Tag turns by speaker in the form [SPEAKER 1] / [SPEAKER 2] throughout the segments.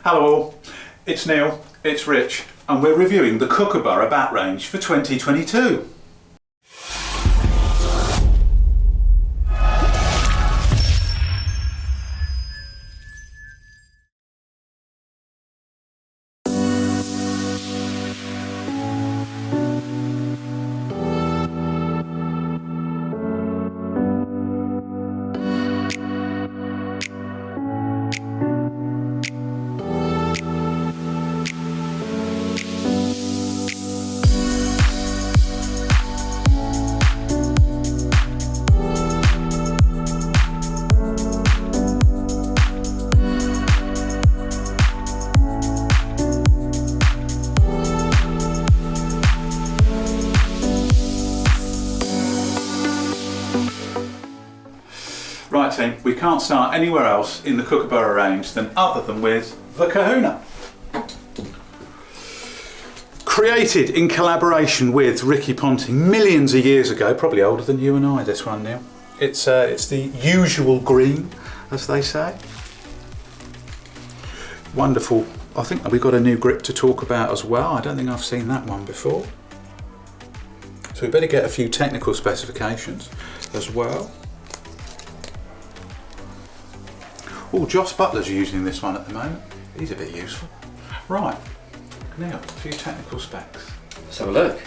[SPEAKER 1] Hello all, it's Neil, it's Rich, and we're reviewing the Kookaburra bat range for 2022. Right team, we can't start anywhere else in the Kookaburra range other than with the Kahuna. Created in collaboration with Ricky Ponting millions of years ago, probably older than you and I, this one now. It's the usual green, as they say. Wonderful. I think we've got a new grip to talk about as well. I don't think I've seen that one before. So we better get a few technical specifications as well. Oh, Joss Butler's using this one at the moment. He's a bit useful. Right, now a few technical specs.
[SPEAKER 2] Let's have a look.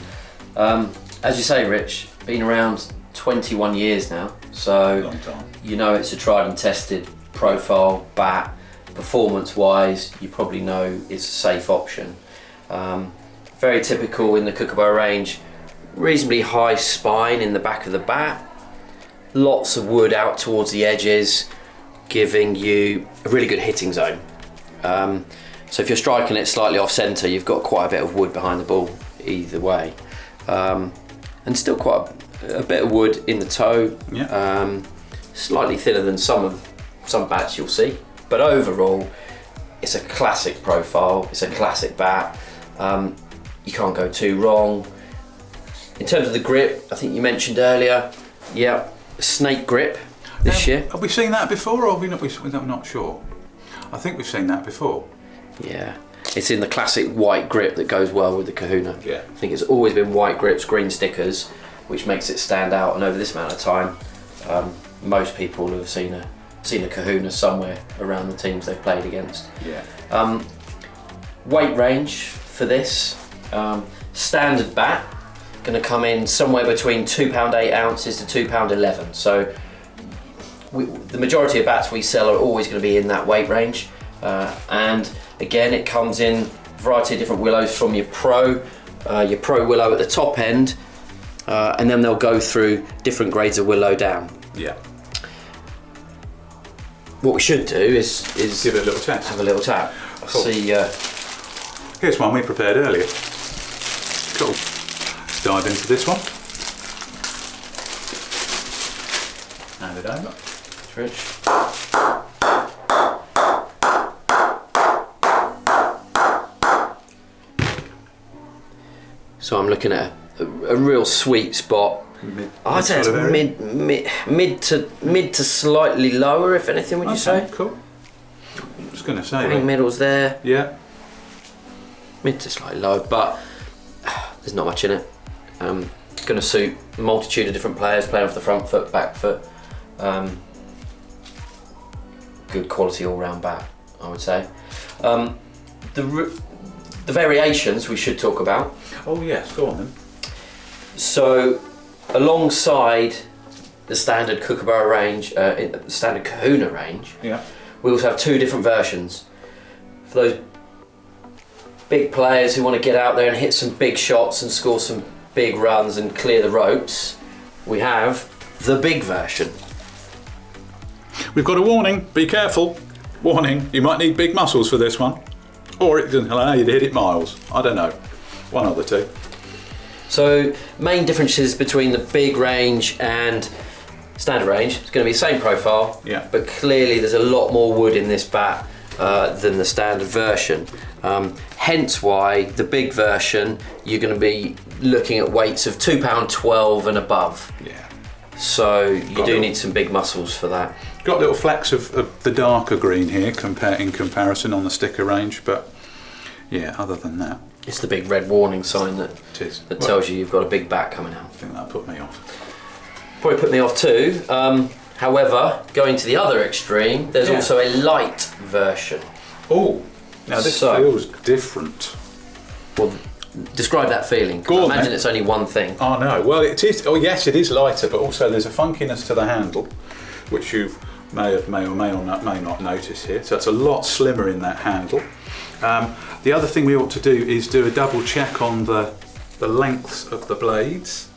[SPEAKER 2] As you say, Rich, been around 21 years now, so
[SPEAKER 1] Long time.
[SPEAKER 2] You know it's a tried and tested profile bat. Performance-wise, you probably know it's a safe option. Very typical in the Kookaburra range. Reasonably high spine in the back of the bat. Lots of wood out towards the edges, giving you a really good hitting zone. So if you're striking it slightly off centre, you've got quite a bit of wood behind the ball either way. And still quite a bit of wood in the toe.
[SPEAKER 1] Yeah.
[SPEAKER 2] Slightly thinner than some bats you'll see. But overall, it's a classic profile, it's a classic bat. You can't go too wrong. In terms of the grip, I think you mentioned earlier, yeah, snake grip this year.
[SPEAKER 1] Have we seen that before, or have we not? I'm not sure. I think we've seen that before.
[SPEAKER 2] Yeah, it's in the classic white grip that goes well with the Kahuna.
[SPEAKER 1] Yeah.
[SPEAKER 2] I think it's always been white grips, green stickers, which makes it stand out. And over this amount of time, most people have seen a Kahuna somewhere around the teams they've played against.
[SPEAKER 1] Yeah.
[SPEAKER 2] Weight range for this, standard bat, going to come in somewhere between £2.8 to £2.11. So the majority of bats we sell are always going to be in that weight range. And again, it comes in a variety of different willows from your pro willow at the top end, and then they'll go through different grades of willow down.
[SPEAKER 1] Yeah.
[SPEAKER 2] What we should do is
[SPEAKER 1] give it a little test.
[SPEAKER 2] Have a little tap.
[SPEAKER 1] Cool.
[SPEAKER 2] See.
[SPEAKER 1] Here's one we prepared earlier. Cool. Let's dive into this one. Hand it over.
[SPEAKER 2] Rich. So I'm looking at a real sweet spot. I'd say it's mid to slightly lower, if anything. Would you say?
[SPEAKER 1] Cool. I was going to say.
[SPEAKER 2] I think middle's there.
[SPEAKER 1] Yeah. Mid
[SPEAKER 2] To slightly low, but there's not much in it. Going to suit a multitude of different players playing off the front foot, back foot. Good quality all-round bat, I would say. The variations we should talk about.
[SPEAKER 1] Oh yes, go on then.
[SPEAKER 2] So, alongside the standard Kookaburra range, the standard Kahuna range,
[SPEAKER 1] yeah,
[SPEAKER 2] we also have two different versions. For those big players who want to get out there and hit some big shots and score some big runs and clear the ropes, we have the big version.
[SPEAKER 1] We've got a warning, be careful. Warning, you might need big muscles for this one. Or it doesn't allow you to hit it miles. I don't know. One of the two.
[SPEAKER 2] So, main differences between the big range and standard range. It's going to be the same profile,
[SPEAKER 1] yeah,
[SPEAKER 2] but clearly there's a lot more wood in this bat than the standard version. Hence why the big version, you're going to be looking at weights of £2.12 and above.
[SPEAKER 1] Yeah.
[SPEAKER 2] So you do need some big muscles for that.
[SPEAKER 1] Got little flecks of the darker green here in comparison on the sticker range, but yeah, other than that.
[SPEAKER 2] It's the big red warning sign that tells you you've got a big bat coming out.
[SPEAKER 1] I think that put me off.
[SPEAKER 2] Probably put me off too. However, going to the other extreme, there's also a light version.
[SPEAKER 1] Oh, now this feels different.
[SPEAKER 2] Well, describe that feeling.
[SPEAKER 1] Go on,
[SPEAKER 2] imagine it's only one thing.
[SPEAKER 1] Oh no, well it is. Oh yes, it is lighter, but also there's a funkiness to the handle, which you may or may not notice here. So it's a lot slimmer in that handle. The other thing we ought to do is do a double check on the lengths of the blades.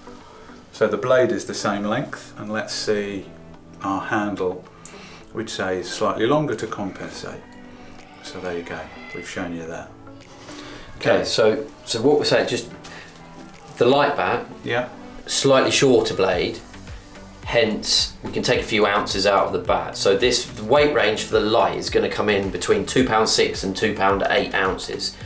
[SPEAKER 1] So the blade is the same length, and let's see our handle, which say is slightly longer to compensate. So there you go, we've shown you that.
[SPEAKER 2] Okay, so what we're saying, just the light bat, slightly shorter blade, hence we can take a few ounces out of the bat. So the weight range for the light is going to come in between £2.6 and £2.8 ounces.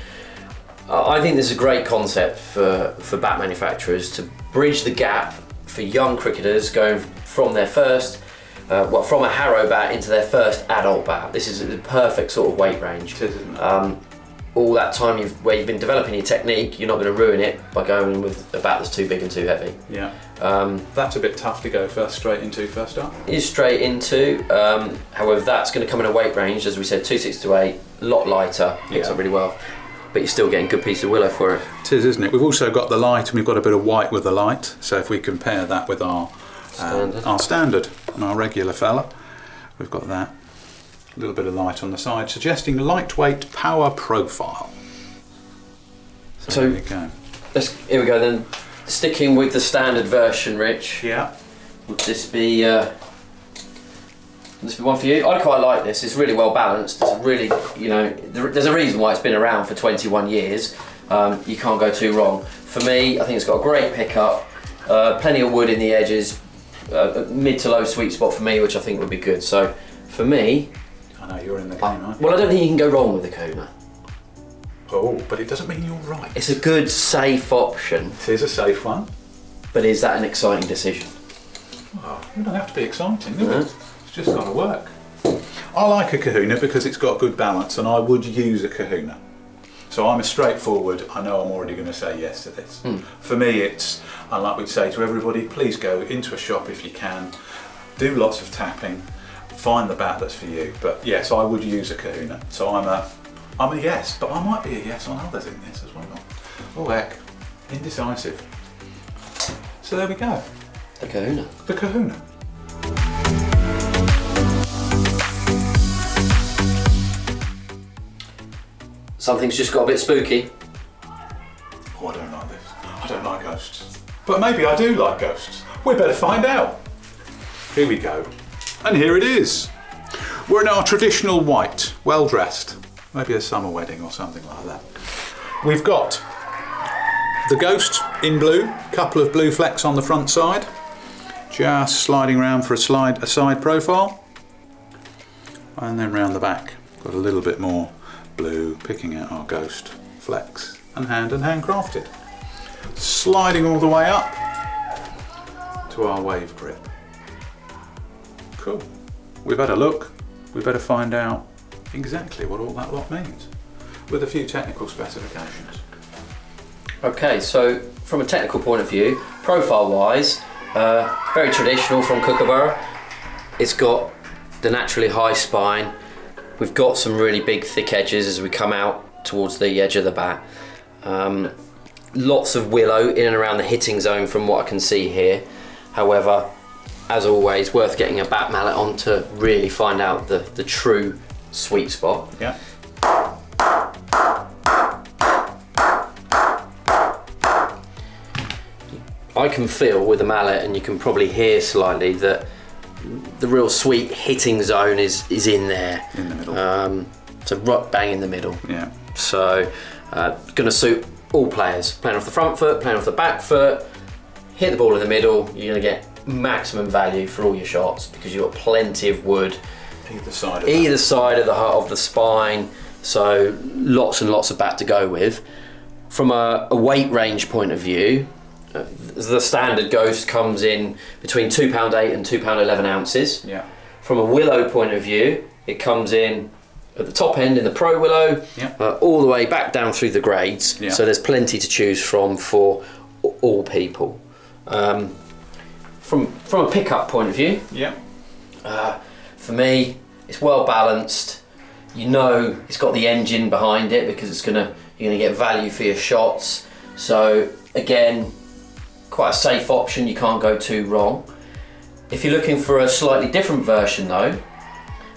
[SPEAKER 2] I think this is a great concept for bat manufacturers to bridge the gap for young cricketers going from their first, from a Harrow bat into their first adult bat. This is the perfect sort of weight range.
[SPEAKER 1] It is, isn't it?
[SPEAKER 2] All that time where you've been developing your technique, you're not going to ruin it by going with a bat that's too big and too heavy.
[SPEAKER 1] Yeah. That's a bit tough to go straight into first up.
[SPEAKER 2] It is straight into. However, that's going to come in a weight range, as we said, 2.6 to 8, a lot lighter, picks up really well. But you're still getting a good piece of willow for it.
[SPEAKER 1] It is, isn't it? We've also got the light, and we've got a bit of white with the light. So if we compare that with our standard and our regular fella, we've got that. A little bit of light on the side, suggesting lightweight power profile. So there you go.
[SPEAKER 2] Here we go then. Sticking with the standard version, Rich.
[SPEAKER 1] Yeah.
[SPEAKER 2] Would this be one for you? I quite like this. It's really well balanced. It's really, there's a reason why it's been around for 21 years. You can't go too wrong. For me, I think it's got a great pickup. Plenty of wood in the edges. Mid to low sweet spot for me, which I think would be good. So for me.
[SPEAKER 1] I know you're in the game, aren't you?
[SPEAKER 2] Well, I don't think you can go wrong with the Kahuna.
[SPEAKER 1] Oh, but it doesn't mean you're right.
[SPEAKER 2] It's a good, safe option.
[SPEAKER 1] It is a safe one.
[SPEAKER 2] But is that an exciting decision?
[SPEAKER 1] Well, it don't have to be exciting, does it? It's just got to work. I like a Kahuna because it's got good balance, and I would use a Kahuna. So I'm a straightforward, I know I'm already going to say yes to this. For me, it's, and like we'd say to everybody, please go into a shop if you can, do lots of tapping, find the bat that's for you. But yes, I would use a Kahuna. So I'm a yes, but I might be a yes on others in this as well. Oh heck, indecisive. So there we go.
[SPEAKER 2] The Kahuna.
[SPEAKER 1] The Kahuna.
[SPEAKER 2] Something's just got a bit spooky.
[SPEAKER 1] Oh, I don't like this. I don't like ghosts. But maybe I do like ghosts. We better find out. Here we go. And here it is. We're in our traditional white, well dressed. Maybe a summer wedding or something like that. We've got the ghost in blue, couple of blue flecks on the front side, just sliding around for a side profile, and then round the back, got a little bit more blue, picking out our ghost flecks, and handcrafted. Sliding all the way up to our wave grip. Cool. We've had a look. We better find out exactly what all that lot means, with a few technical specifications.
[SPEAKER 2] Okay, so from a technical point of view, profile-wise, very traditional from Kookaburra. It's got the naturally high spine. We've got some really big thick edges as we come out towards the edge of the bat. Lots of willow in and around the hitting zone from what I can see here. However, as always, worth getting a bat mallet on to really find out the true sweet spot.
[SPEAKER 1] Yeah.
[SPEAKER 2] I can feel with the mallet, and you can probably hear slightly, that the real sweet hitting zone is in there.
[SPEAKER 1] In the middle.
[SPEAKER 2] So right bang in the middle.
[SPEAKER 1] Yeah.
[SPEAKER 2] So going to suit all players. Playing off the front foot, playing off the back foot, hit the ball in the middle, you're going to get maximum value for all your shots because you've got plenty of wood
[SPEAKER 1] Either side
[SPEAKER 2] of the spine, so lots and lots of bat to go with. From a weight range point of view, the standard ghost comes in between £2.8 and £2.11 ounces.
[SPEAKER 1] Yeah.
[SPEAKER 2] From a willow point of view, it comes in at the top end in the pro willow, all the way back down through the grades. So there's plenty to choose from for all people. From a pickup point of view, for me, it's well balanced. You know, it's got the engine behind it because you're gonna get value for your shots. So again, quite a safe option. You can't go too wrong. If you're looking for a slightly different version though,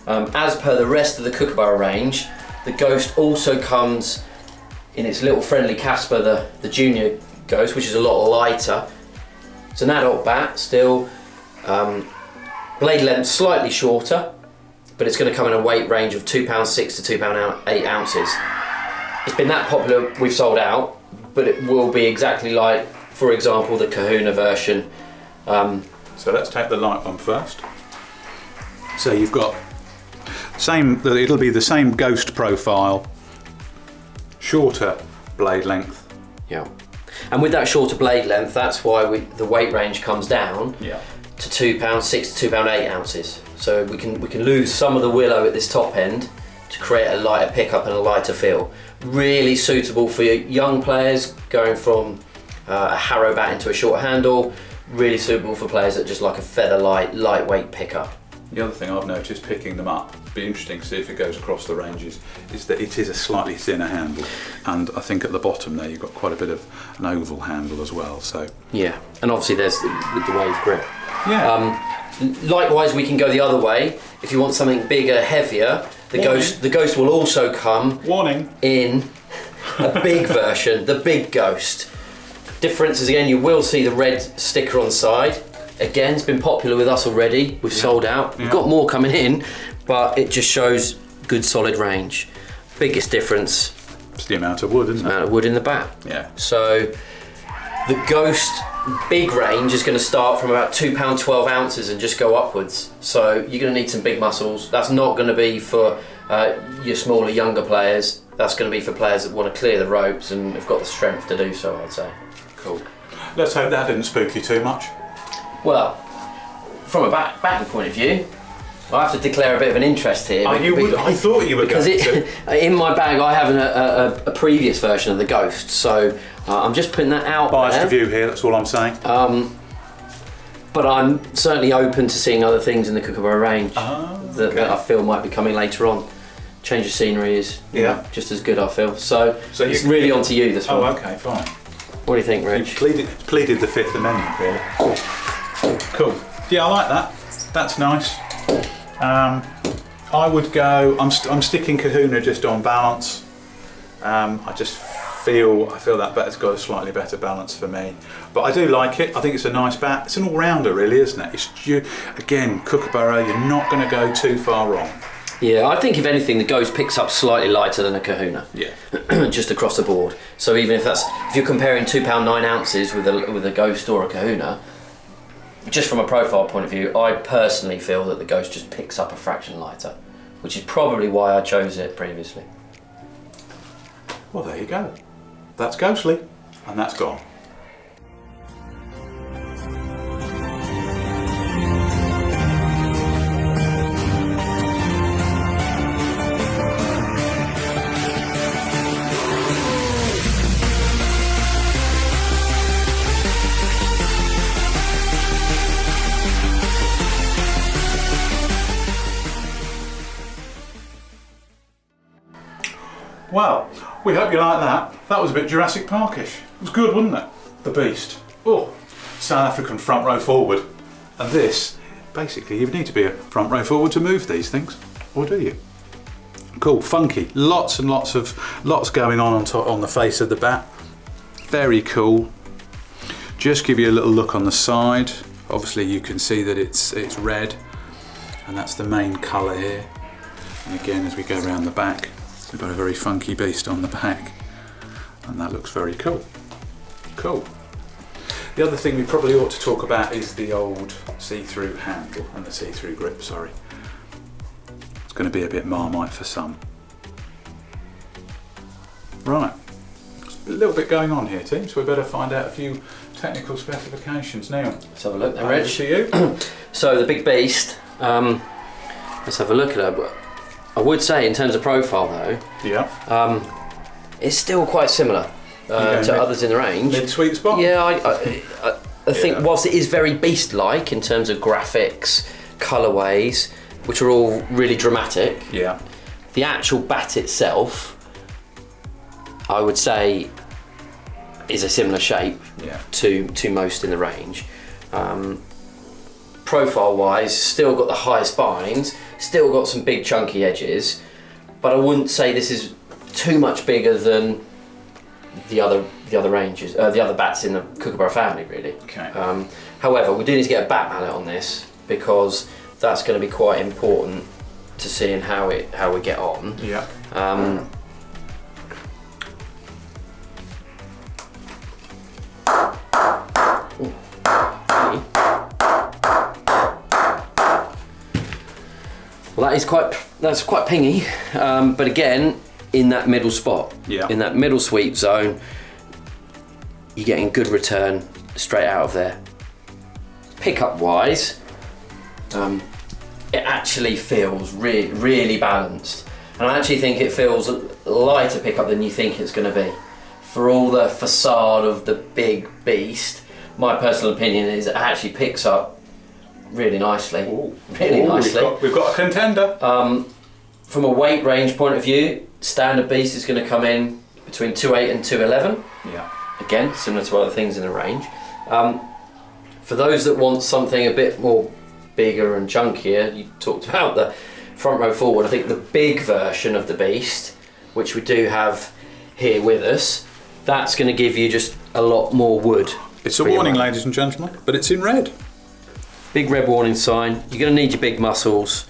[SPEAKER 2] as per the rest of the Kookaburra range, the Ghost also comes in its little friendly Casper, the junior Ghost, which is a lot lighter. It's an adult bat still, blade length slightly shorter, but it's going to come in a weight range of £2.6 to £2.8. It's been that popular we've sold out, but it will be exactly like, for example, the Kahuna version.
[SPEAKER 1] So let's take the light one first. So you've got it'll be the same Ghost profile, shorter blade length.
[SPEAKER 2] Yeah. And with that shorter blade length, that's why the weight range comes down to £2.6 to £2.8. So we can lose some of the willow at this top end to create a lighter pickup and a lighter feel. Really suitable for young players going from a harrow bat into a short handle. Really suitable for players that just like a feather lightweight pickup.
[SPEAKER 1] The other thing I've noticed picking them up, be interesting to see if it goes across the ranges, is that it is a slightly thinner handle, and I think at the bottom there you've got quite a bit of an oval handle as well. So
[SPEAKER 2] yeah, and obviously there's with the wave grip.
[SPEAKER 1] Yeah.
[SPEAKER 2] Likewise, we can go the other way. If you want something bigger, heavier, the Ghost will also come in a big version, the big Ghost. Difference is, again, you will see the red sticker on the side. Again, it's been popular with us already. We've sold out. We've got more coming in, but it just shows good solid range. Biggest difference,
[SPEAKER 1] it's the amount of wood, isn't it?
[SPEAKER 2] The amount of wood in the bat.
[SPEAKER 1] Yeah.
[SPEAKER 2] So the Ghost big range is going to start from about £2.12 and just go upwards. So you're going to need some big muscles. That's not going to be for your smaller, younger players. That's going to be for players that want to clear the ropes and have got the strength to do so, I'd say.
[SPEAKER 1] Cool. Let's hope that didn't spook you too much.
[SPEAKER 2] Well, from a batting point of view, I have to declare a bit of an interest here.
[SPEAKER 1] I thought you were
[SPEAKER 2] because in my bag I have a previous version of the Ghost, so I'm just putting that out
[SPEAKER 1] Biased
[SPEAKER 2] there.
[SPEAKER 1] review here, that's all I'm saying.
[SPEAKER 2] But I'm certainly open to seeing other things in the Kookaburra range that I feel might be coming later on. Change of scenery is just as good, I feel. So it's really on to you this one.
[SPEAKER 1] Oh, okay, fine.
[SPEAKER 2] What do you think, Rich?
[SPEAKER 1] You pleaded the Fifth Amendment, really. Cool. Yeah, I like that. That's nice. I would go. I'm sticking Kahuna just on balance. I just feel that bat's got a slightly better balance for me, but I do like it. I think it's a nice bat. It's an all-rounder, really, isn't it? Again, Kookaburra. You're not going to go too far wrong.
[SPEAKER 2] Yeah, I think if anything, the Ghost picks up slightly lighter than a Kahuna.
[SPEAKER 1] Yeah.
[SPEAKER 2] Just across the board. So even if you're comparing £2.9 with a Ghost or a Kahuna, just from a profile point of view, I personally feel that the Ghost just picks up a fraction lighter, which is probably why I chose it previously.
[SPEAKER 1] Well, there you go. That's Ghostly, and that's gone. Well, we hope you like that. That was a bit Jurassic Parkish. It was good, wasn't it? The Beast. Oh, South African front row forward. And this, basically, you need to be a front row forward to move these things, or do you? Cool, funky. Lots and lots going on the face of the bat. Very cool. Just give you a little look on the side. Obviously, you can see that it's red, and that's the main colour here. And again, as we go around the back, we've got a very funky beast on the back, and that looks very cool. Cool. The other thing we probably ought to talk about is the old see-through handle and the see-through grip, sorry. It's going to be a bit Marmite for some. Right, there's a little bit going on here, team, so we better find out a few technical specifications now.
[SPEAKER 2] Let's have a look then, Rich.
[SPEAKER 1] Over to you.
[SPEAKER 2] So the big beast, let's have a look at her. But I would say in terms of profile though,
[SPEAKER 1] Yeah.
[SPEAKER 2] it's still quite similar to others in the range.
[SPEAKER 1] Mid-sweet spot?
[SPEAKER 2] Yeah, I think whilst it is very beast-like in terms of graphics, colourways, which are all really dramatic,
[SPEAKER 1] Yeah.
[SPEAKER 2] the actual bat itself, I would say, is a similar shape to most in the range. Profile-wise, still got the high spines, still got some big chunky edges, but I wouldn't say this is too much bigger than the other ranges, the other bats in the Kookaburra family, really.
[SPEAKER 1] Okay.
[SPEAKER 2] However, we do need to get a bat mallet on this because that's going to be quite important to seeing how we get on.
[SPEAKER 1] Yeah.
[SPEAKER 2] Well, that's quite pingy, but again, in that middle spot, in that middle sweep zone, you're getting good return straight out of there. Pickup wise, it actually feels really balanced, and I actually think it feels a lighter pickup than you think it's going to be. For all the facade of the big beast, my personal opinion is it actually picks up really nicely. Really nicely.
[SPEAKER 1] We've got a contender.
[SPEAKER 2] From a weight range point of view, standard beast is going to come in between 2.8 and 2.11.
[SPEAKER 1] Yeah.
[SPEAKER 2] Again, similar to other things in the range. For those that want something a bit more bigger and chunkier, you talked about the front row forward. I think the big version of the beast, which we do have here with us, that's going to give you just a lot more wood.
[SPEAKER 1] It's a warning, ladies and gentlemen, but it's in red.
[SPEAKER 2] Big red warning sign. You're going to need your big muscles.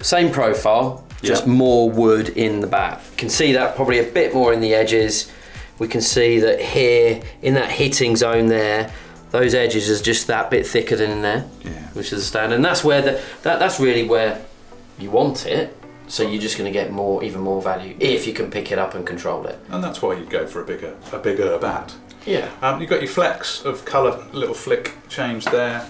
[SPEAKER 2] Same profile, just more wood in the bat. You can see that probably a bit more in the edges. We can see that here, in that hitting zone there, those edges are just that bit thicker than in there, which is the standard. And that's where that's really where you want it. So you're just going to get even more value if you can pick it up and control it.
[SPEAKER 1] And that's why you'd go for a bigger bat.
[SPEAKER 2] Yeah.
[SPEAKER 1] You've got your flecks of colour, little flick change there.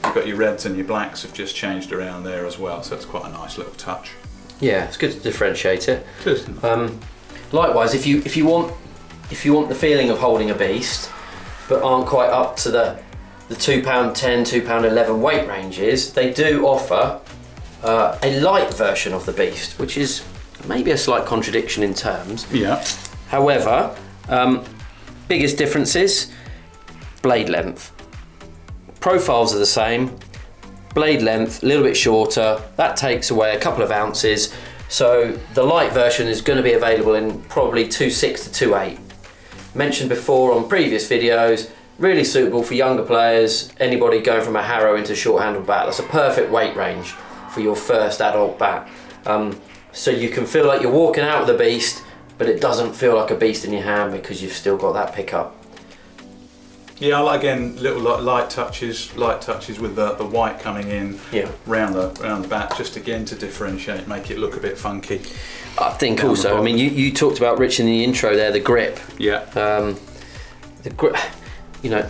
[SPEAKER 1] You've got your reds and your blacks have just changed around there as well, so it's quite a nice little touch.
[SPEAKER 2] Yeah, it's good to differentiate it.
[SPEAKER 1] It is.
[SPEAKER 2] Likewise, if you want the feeling of holding a beast, but aren't quite up to the £2.10, £2.11 weight ranges, they do offer a light version of the beast, which is maybe a slight contradiction in terms.
[SPEAKER 1] Yeah.
[SPEAKER 2] However, biggest differences, blade length. Profiles are the same, blade length a little bit shorter, that takes away a couple of ounces, so the light version is going to be available in probably 2.6 to 2.8. Mentioned before on previous videos, really suitable for younger players, anybody going from a Harrow into short-handled bat. That's a perfect weight range for your first adult bat. So you can feel like you're walking out with a beast, but it doesn't feel like a beast in your hand because you've still got that pickup.
[SPEAKER 1] Yeah, again, little light touches with the white coming in round the bat, just again to differentiate, make it look a bit funky.
[SPEAKER 2] I think also, I mean, you talked about, Rich, in the intro there, the grip.
[SPEAKER 1] Yeah.
[SPEAKER 2] The grip, you know,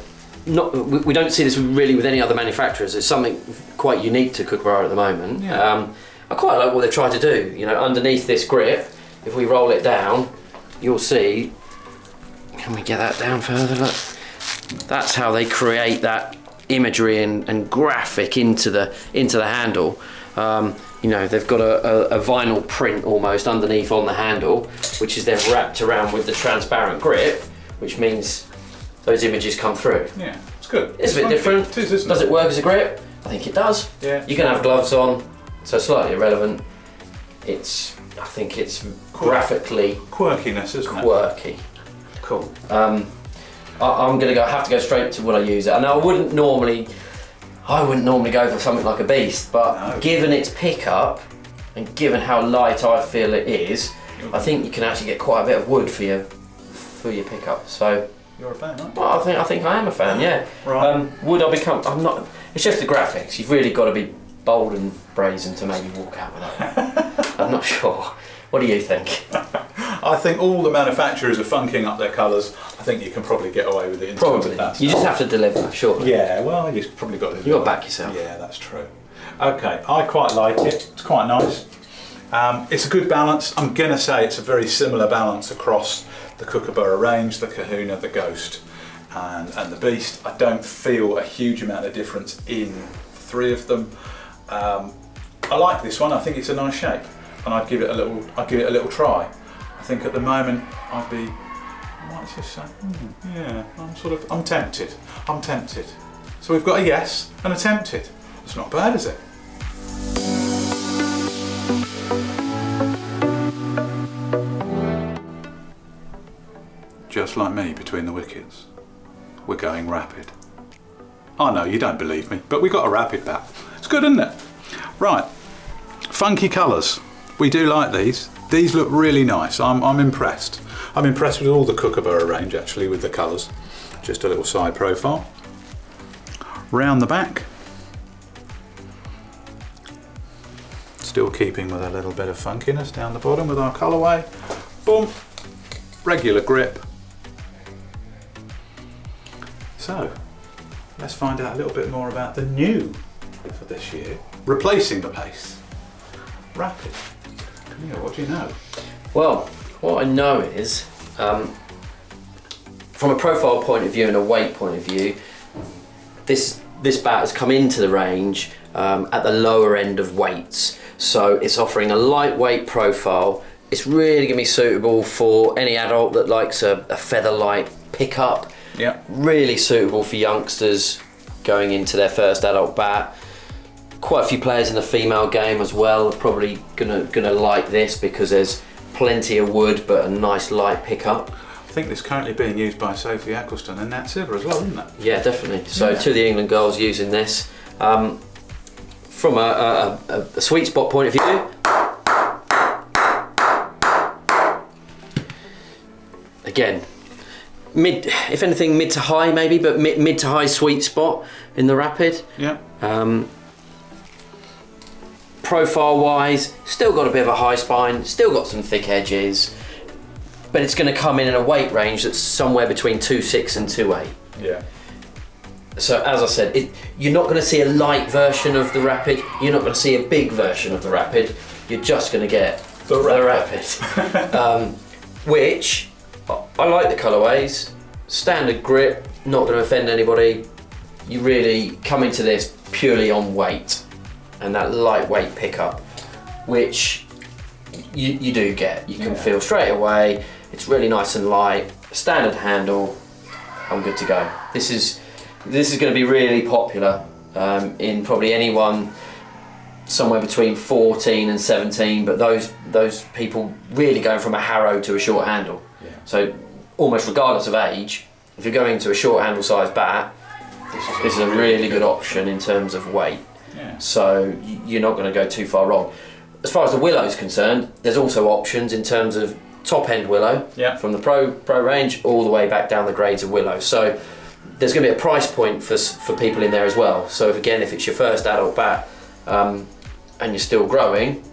[SPEAKER 2] we don't see this really with any other manufacturers. It's something quite unique to Kookaburra at the moment.
[SPEAKER 1] Yeah.
[SPEAKER 2] I quite like what they're trying to do. You know, underneath this grip, if we roll it down, you'll see. Can we get that down further? Look. That's how they create that imagery and graphic into the handle. You know, they've got a vinyl print almost underneath on the handle, which is then wrapped around with the transparent grip, which means those images come through.
[SPEAKER 1] Yeah, it's good.
[SPEAKER 2] It's a bit different.
[SPEAKER 1] It is, isn't
[SPEAKER 2] does
[SPEAKER 1] it?
[SPEAKER 2] It work as a grip? I think it does.
[SPEAKER 1] Yeah.
[SPEAKER 2] You can have gloves on, so slightly irrelevant. I think it's graphically
[SPEAKER 1] quirkiness, isn't it?
[SPEAKER 2] Quirky. Cool. I'm gonna have to go straight to what I use. And I wouldn't normally go for something like a beast, but given its pickup and given how light I feel it is, I think you can actually get quite a bit of wood for your pickup. So
[SPEAKER 1] you're a fan, aren't you?
[SPEAKER 2] Well, I think I am a fan. Yeah.
[SPEAKER 1] Right.
[SPEAKER 2] Would I become? I'm not. It's just the graphics. You've really got to be bold and brazen to maybe walk out with that. I'm not sure. What do you think?
[SPEAKER 1] I think all the manufacturers are funking up their colours. I think you can probably get away with it in terms of that
[SPEAKER 2] You just
[SPEAKER 1] stuff.
[SPEAKER 2] have to deliver, surely.
[SPEAKER 1] Yeah, well, you've probably got to.
[SPEAKER 2] You got to back yourself.
[SPEAKER 1] Yeah, that's true. Okay, I quite like it. It's quite nice. It's a good balance. I'm gonna say it's a very similar balance across the Kookaburra range, the Kahuna, the Ghost, and the Beast. I don't feel a huge amount of difference in three of them. I like this one. I think it's a nice shape, and I'd give it a little try. I think at the moment I might just say, yeah, I'm tempted. So we've got a yes and a tempted. It's not bad, is it? Just like me between the wickets, we're going rapid. I know you don't believe me, but we got a rapid bat. It's good, isn't it? Right, funky colours. We do like these. These look really nice. I'm impressed. I'm impressed with all the Kookaburra range actually with the colours. Just a little side profile. Round the back. Still keeping with a little bit of funkiness down the bottom with our colourway. Boom. Regular grip. So, let's find out a little bit more about the new for this year. Replacing the pace. Rapid. Camille, what do you know?
[SPEAKER 2] Well, what I know is, from a profile point of view and a weight point of view, this bat has come into the range at the lower end of weights. So it's offering a lightweight profile. It's really going to be suitable for any adult that likes a feather light pickup.
[SPEAKER 1] Yeah.
[SPEAKER 2] Really suitable for youngsters going into their first adult bat. Quite a few players in the female game as well are probably gonna like this because there's plenty of wood but a nice light pickup.
[SPEAKER 1] I think this is currently being used by Sophie Eccleston and Nat Silver as well, isn't it?
[SPEAKER 2] Yeah, definitely. So two of the England girls using this. From a sweet spot point of view, again, if anything mid to high maybe, but mid to high sweet spot in the rapid.
[SPEAKER 1] Yeah.
[SPEAKER 2] Profile wise, still got a bit of a high spine, still got some thick edges, but it's going to come in a weight range that's somewhere between 2.6 and 2.8.
[SPEAKER 1] Yeah.
[SPEAKER 2] So as I said, you're not going to see a light version of the Rapid, you're not going to see a big version of the Rapid, you're just going to get the Rapid. Which, I like the colourways, standard grip, not going to offend anybody. You really come into this purely on weight and that lightweight pickup, which you do get. You can feel straight away, it's really nice and light, standard handle, I'm good to go. This is going to be really popular in probably anyone somewhere between 14 and 17, but those people really going from a Harrow to a short handle. Yeah. So almost regardless of age, if you're going to a short handle size bat, this is a really good option in terms of weight. Yeah. So you're not going to go too far wrong. As far as the willow is concerned, there's also options in terms of top end willow, from the pro range all the way back down the grades of willow. So there's going to be a price point for people in there as well. So if it's your first adult bat and you're still growing,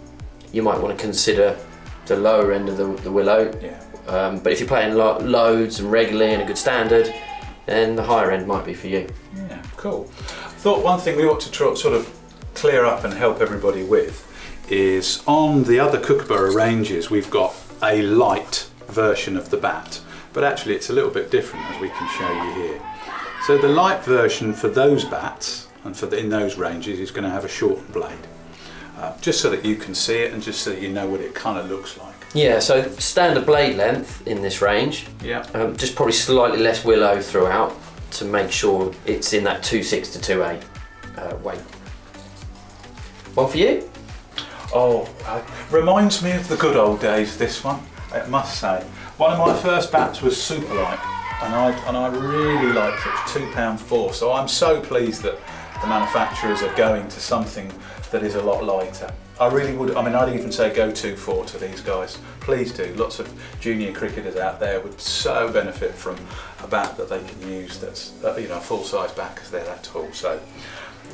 [SPEAKER 2] you might want to consider the lower end of the willow. Yeah. But if you're playing loads and regularly and a good standard, then the higher end might be for you.
[SPEAKER 1] Yeah, cool. I thought one thing we ought to sort of clear up and help everybody with is on the other Kookaburra ranges we've got a light version of the bat, but actually it's a little bit different as we can show you here. So the light version for those bats and in those ranges is going to have a shortened blade, just so that you can see it and just so that you know what it kind of looks like.
[SPEAKER 2] Yeah, so standard blade length in this range. Yeah. Just probably slightly less willow throughout to make sure it's in that 2.6 to 2.8 weight. One for you?
[SPEAKER 1] Oh, reminds me of the good old days, this one, I must say. One of my first bats was super light, and I really liked it. It was £2.4, so I'm so pleased that the manufacturers are going to something that is a lot lighter. I really would, I'd even say go 2.4 to these guys. Please do. Lots of junior cricketers out there would so benefit from a bat that they can use that's a full-size bat because they're that tall. So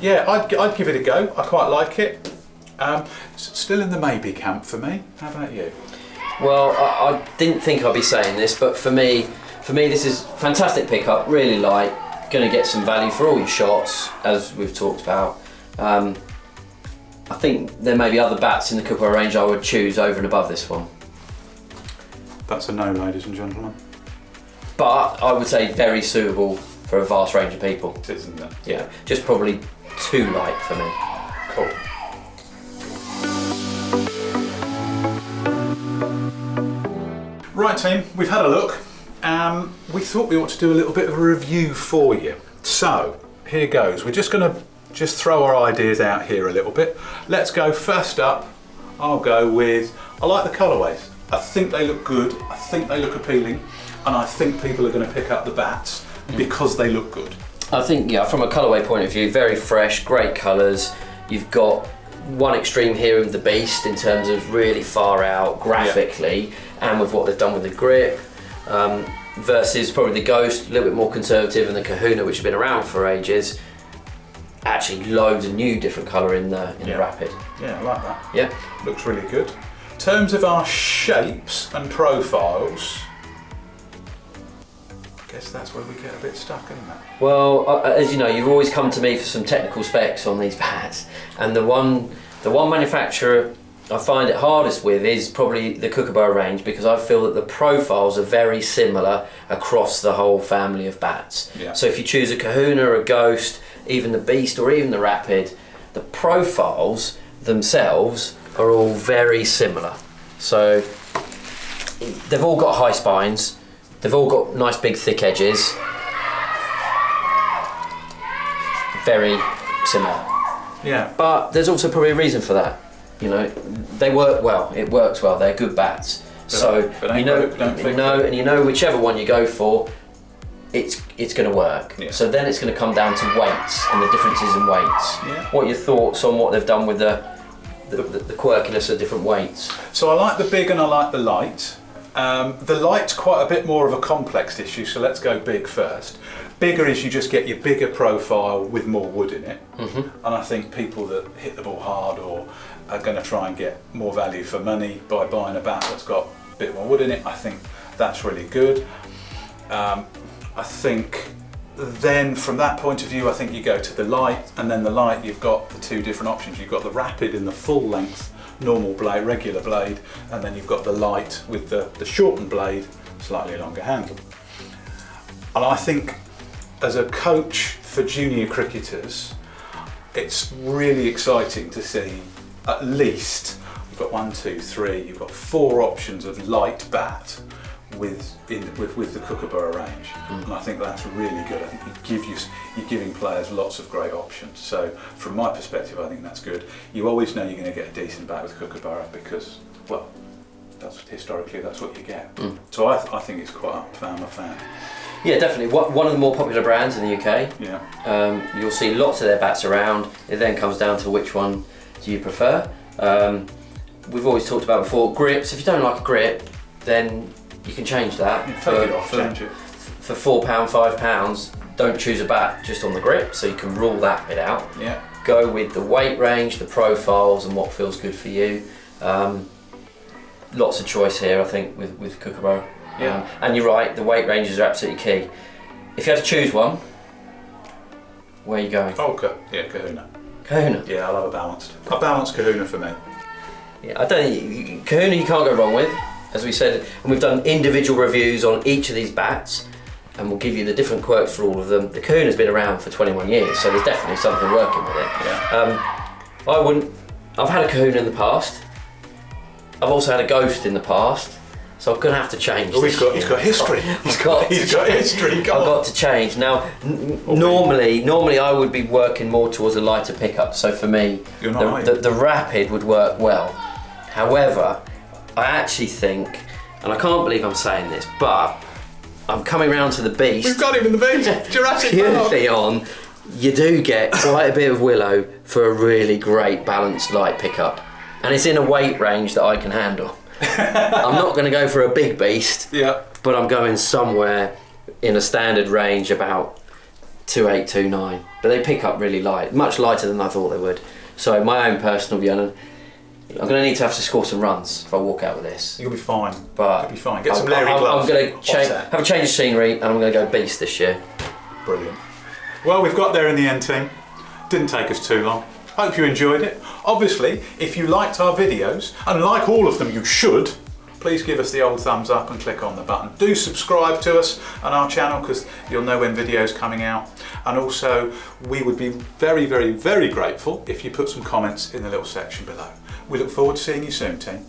[SPEAKER 1] yeah, I'd give it a go. I quite like it. Still in the maybe camp for me. How about you?
[SPEAKER 2] Well, I didn't think I'd be saying this, but for me this is fantastic pickup, really light, going to get some value for all your shots, as we've talked about. I think there may be other bats in the Kookaburra range I would choose over and above this one.
[SPEAKER 1] That's a no, ladies and gentlemen.
[SPEAKER 2] But I would say very suitable for a vast range of people.
[SPEAKER 1] It is, isn't it?
[SPEAKER 2] Yeah, just probably too light for me.
[SPEAKER 1] Cool. Right team, we've had a look. We thought we ought to do a little bit of a review for you. So, here goes. We're just going to throw our ideas out here a little bit. Let's go first up. I'll go with, I like the colourways. I think they look good, I think they look appealing, and I think people are going to pick up the bats because they look good.
[SPEAKER 2] I think, yeah, from a colourway point of view, very fresh, great colours. You've got one extreme here with the Beast in terms of really far out graphically, and with what they've done with the grip, versus probably the Ghost, a little bit more conservative, and the Kahuna, which has been around for ages. Actually, loads of new different colour in the Rapid.
[SPEAKER 1] Yeah, I like that.
[SPEAKER 2] Yeah,
[SPEAKER 1] looks really good. In terms of our shapes and profiles, I guess that's where we get a bit stuck, isn't it?
[SPEAKER 2] well, as you know, you've always come to me for some technical specs on these bats, and the one manufacturer I find it hardest with is probably the Kookaburra range, because I feel that the profiles are very similar across the whole family of bats.
[SPEAKER 1] Yeah.
[SPEAKER 2] So if you choose a Kahuna or a Ghost, even the Beast or even the Rapid, the profiles themselves are all very similar. So they've all got high spines, they've all got nice big thick edges, very similar.
[SPEAKER 1] Yeah.
[SPEAKER 2] But there's also probably a reason for that. You know, they work well, it works well, they're good bats. So you know whichever one you go for, it's going to work.
[SPEAKER 1] Yeah.
[SPEAKER 2] So then it's going to come down to weights and the differences in weights.
[SPEAKER 1] Yeah.
[SPEAKER 2] What are your thoughts on what they've done with the quirkiness of different weights?
[SPEAKER 1] So I like the big and I like the light. The light's quite a bit more of a complex issue, so let's go big first. Bigger is you just get your bigger profile with more wood in it. Mm-hmm. And I think people that hit the ball hard or are going to try and get more value for money by buying a bat that's got a bit more wood in it, I think that's really good. I think then from that point of view, I think you go to the light, and then the light you've got the two different options. You've got the Rapid in the full length normal blade, regular blade, and then you've got the light with the shortened blade, slightly longer handle. And I think as a coach for junior cricketers, it's really exciting to see at least, you've got 1, 2, 3, you've got 4 options of light bat with the Kookaburra range, and I think that's really good. I think you're giving players lots of great options. So from my perspective, I think that's good. You always know you're going to get a decent bat with Kookaburra because, well, historically that's what you get. So I think it's quite I'm a fan.
[SPEAKER 2] Yeah, definitely. One of the more popular brands in the UK.
[SPEAKER 1] Yeah.
[SPEAKER 2] You'll see lots of their bats around. It then comes down to which one do you prefer. We've always talked about before grips. If you don't like a grip, then you can change that.
[SPEAKER 1] Change it.
[SPEAKER 2] For £4, £5, don't choose a bat just on the grip, so you can rule that bit out.
[SPEAKER 1] Yeah.
[SPEAKER 2] Go with the weight range, the profiles, and what feels good for you. Lots of choice here, I think, with Kookaburra.
[SPEAKER 1] Yeah.
[SPEAKER 2] And you're right, the weight ranges are absolutely key. If you had to choose one, where are you going?
[SPEAKER 1] Oh, Kahuna.
[SPEAKER 2] Kahuna.
[SPEAKER 1] Yeah, I love a balanced Kahuna for me.
[SPEAKER 2] Yeah, I don't think Kahuna you can't go wrong with, as we said, and we've done individual reviews on each of these bats, and we'll give you the different quirks for all of them. The Kahuna's been around for 21 years, so there's definitely something working with it.
[SPEAKER 1] Yeah.
[SPEAKER 2] I've had a Kahuna in the past. I've also had a Ghost in the past. So I'm going to have to change.
[SPEAKER 1] Oh, he's got history. He's got history.
[SPEAKER 2] I've got to change. Now, normally I would be working more towards a lighter pickup. So for me, the Rapid would work well. However, I actually think, and I can't believe I'm saying this, but I'm coming round to the Beast.
[SPEAKER 1] We've got him in the Beast. Jurassic Park.
[SPEAKER 2] Purely on, you do get quite a bit of willow for a really great balanced light pickup. And it's in a weight range that I can handle. I'm not going to go for a big Beast, but I'm going somewhere in a standard range about 2.8, 2.9. But they pick up really light, much lighter than I thought they would. So my own personal view, I'm going to need to have to score some runs if I walk out with this.
[SPEAKER 1] You'll be fine.
[SPEAKER 2] But
[SPEAKER 1] you'll be fine. Get some Larry gloves.
[SPEAKER 2] I'm going to have a change of scenery, and I'm going to go Beast this year.
[SPEAKER 1] Brilliant. Well, we've got there in the end, team. Didn't take us too long. Hope you enjoyed it. Obviously, if you liked our videos, and like all of them you should, please give us the old thumbs up and click on the button. Do subscribe to us on our channel because you'll know when videos coming out. And also, we would be very, very, very grateful if you put some comments in the little section below. We look forward to seeing you soon, team.